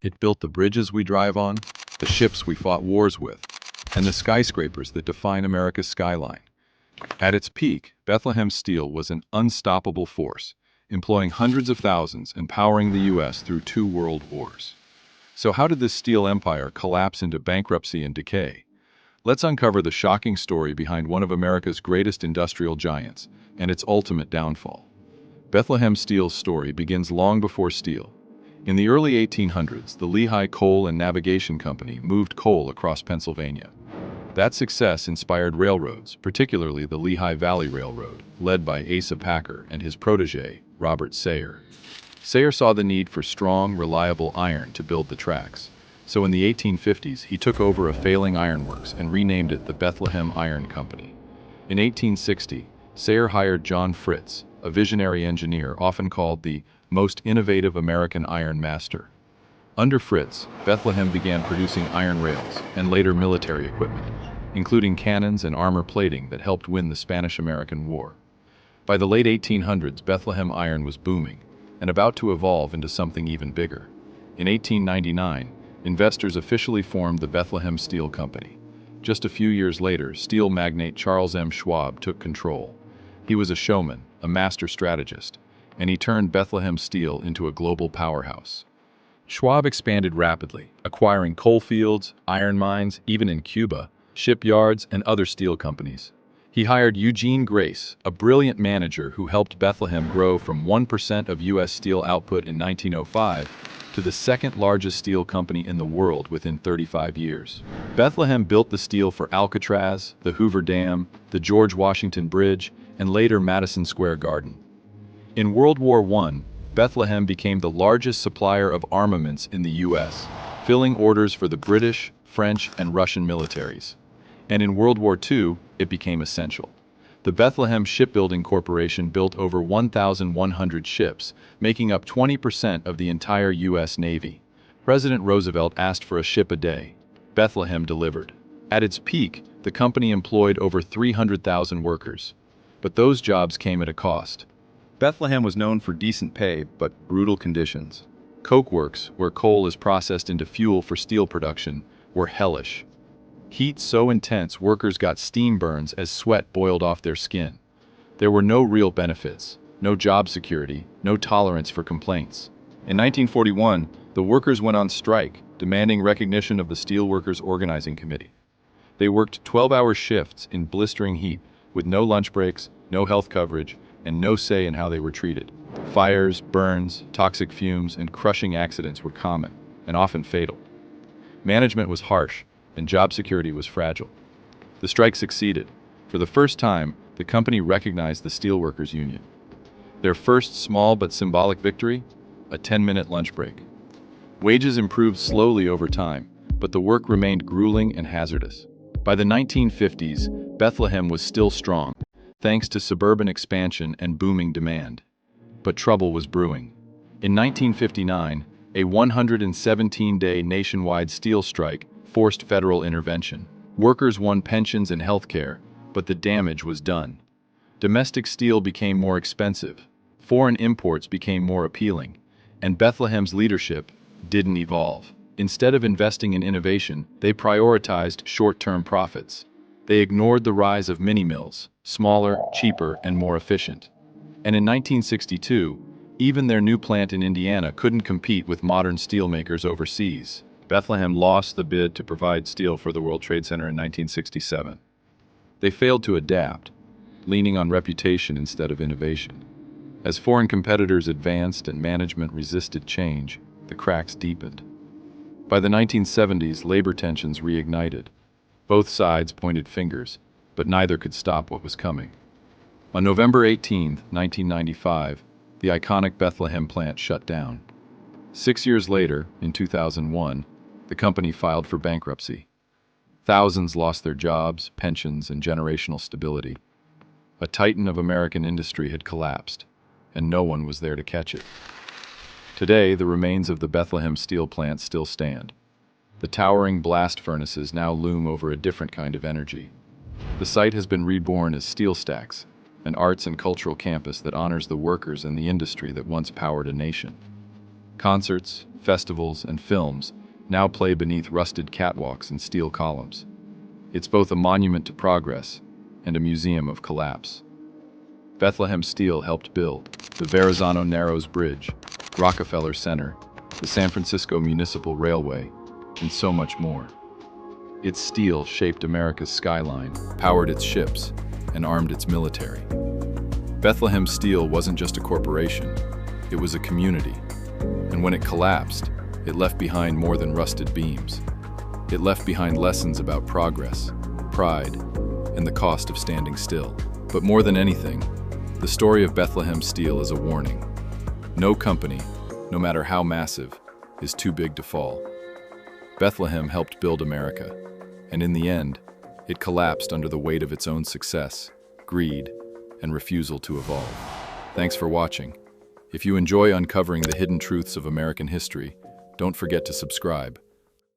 It built the bridges we drive on, the ships we fought wars with, and the skyscrapers that define America's skyline. At its peak, Bethlehem Steel was an unstoppable force, employing hundreds of thousands and powering the U.S. through 2 world wars. So how did this steel empire collapse into bankruptcy and decay? Let's uncover the shocking story behind one of America's greatest industrial giants and its ultimate downfall. Bethlehem Steel's story begins long before steel. In the early 1800s, the Lehigh Coal and Navigation Company moved coal across Pennsylvania. That success inspired railroads, particularly the Lehigh Valley Railroad, led by Asa Packer and his protege, Robert Sayre. Sayre saw the need for strong, reliable iron to build the tracks. So in the 1850s, he took over a failing ironworks and renamed it the Bethlehem Iron Company. In 1860, Sayre hired John Fritz, a visionary engineer often called the most innovative American iron master. Under Fritz, Bethlehem began producing iron rails and later military equipment, including cannons and armor plating that helped win the Spanish-American War. By the late 1800s, Bethlehem iron was booming and about to evolve into something even bigger. In 1899, investors officially formed the Bethlehem Steel Company. Just a few years later, steel magnate Charles M. Schwab took control. He was a showman, a master strategist, and he turned Bethlehem Steel into a global powerhouse. Schwab expanded rapidly, acquiring coal fields, iron mines, even in Cuba, shipyards, and other steel companies. He hired Eugene Grace, a brilliant manager who helped Bethlehem grow from 1% of U.S. steel output in 1905 to the second largest steel company in the world within 35 years. Bethlehem built the steel for Alcatraz, the Hoover Dam, the George Washington Bridge, and later Madison Square Garden. In World War I, Bethlehem became the largest supplier of armaments in the U.S., filling orders for the British, French, and Russian militaries. And in World War II, it became essential. The Bethlehem Shipbuilding Corporation built over 1,100 ships, making up 20% of the entire U.S. Navy. President Roosevelt asked for a ship a day. Bethlehem delivered. At its peak, the company employed over 300,000 workers. But those jobs came at a cost. Bethlehem was known for decent pay, but brutal conditions. Coke works, where coal is processed into fuel for steel production, were hellish. Heat so intense workers got steam burns as sweat boiled off their skin. There were no real benefits, no job security, no tolerance for complaints. In 1941, the workers went on strike, demanding recognition of the Steelworkers Organizing Committee. They worked 12-hour shifts in blistering heat, with no lunch breaks, no health coverage, and no say in how they were treated. Fires, burns, toxic fumes, and crushing accidents were common, and often fatal. Management was harsh, and job security was fragile. The strike succeeded. For the first time, the company recognized the Steelworkers Union. Their first small but symbolic victory? A 10-minute lunch break. Wages improved slowly over time, but the work remained grueling and hazardous. By the 1950s, Bethlehem was still strong, thanks to suburban expansion and booming demand. But trouble was brewing. In 1959, a 117-day nationwide steel strike forced federal intervention. Workers won pensions and health care, but the damage was done. Domestic steel became more expensive, foreign imports became more appealing, and Bethlehem's leadership didn't evolve. Instead of investing in innovation, they prioritized short-term profits. They ignored the rise of mini-mills, smaller, cheaper, and more efficient. And in 1962, even their new plant in Indiana couldn't compete with modern steelmakers overseas. Bethlehem lost the bid to provide steel for the World Trade Center in 1967. They failed to adapt, leaning on reputation instead of innovation. As foreign competitors advanced and management resisted change, the cracks deepened. By the 1970s, labor tensions reignited. Both sides pointed fingers, but neither could stop what was coming. On November 18, 1995, the iconic Bethlehem plant shut down. 6 years later, in 2001, the company filed for bankruptcy. Thousands lost their jobs, pensions, and generational stability. A titan of American industry had collapsed, and no one was there to catch it. Today, the remains of the Bethlehem Steel plant still stand. The towering blast furnaces now loom over a different kind of energy. The site has been reborn as SteelStacks, an arts and cultural campus that honors the workers and the industry that once powered a nation. Concerts, festivals, and films now play beneath rusted catwalks and steel columns. It's both a monument to progress and a museum of collapse. Bethlehem Steel helped build the Verrazano Narrows Bridge, Rockefeller Center, the San Francisco Municipal Railway, and so much more. Its steel shaped America's skyline, powered its ships, and armed its military. Bethlehem Steel wasn't just a corporation, it was a community. And when it collapsed, it left behind more than rusted beams. It left behind lessons about progress, pride, and the cost of standing still. But more than anything, the story of Bethlehem Steel is a warning. No company, no matter how massive, is too big to fall. Bethlehem helped build America, and in the end, it collapsed under the weight of its own success, greed, and refusal to evolve. Thanks for watching. If you enjoy uncovering the hidden truths of American history, don't forget to subscribe.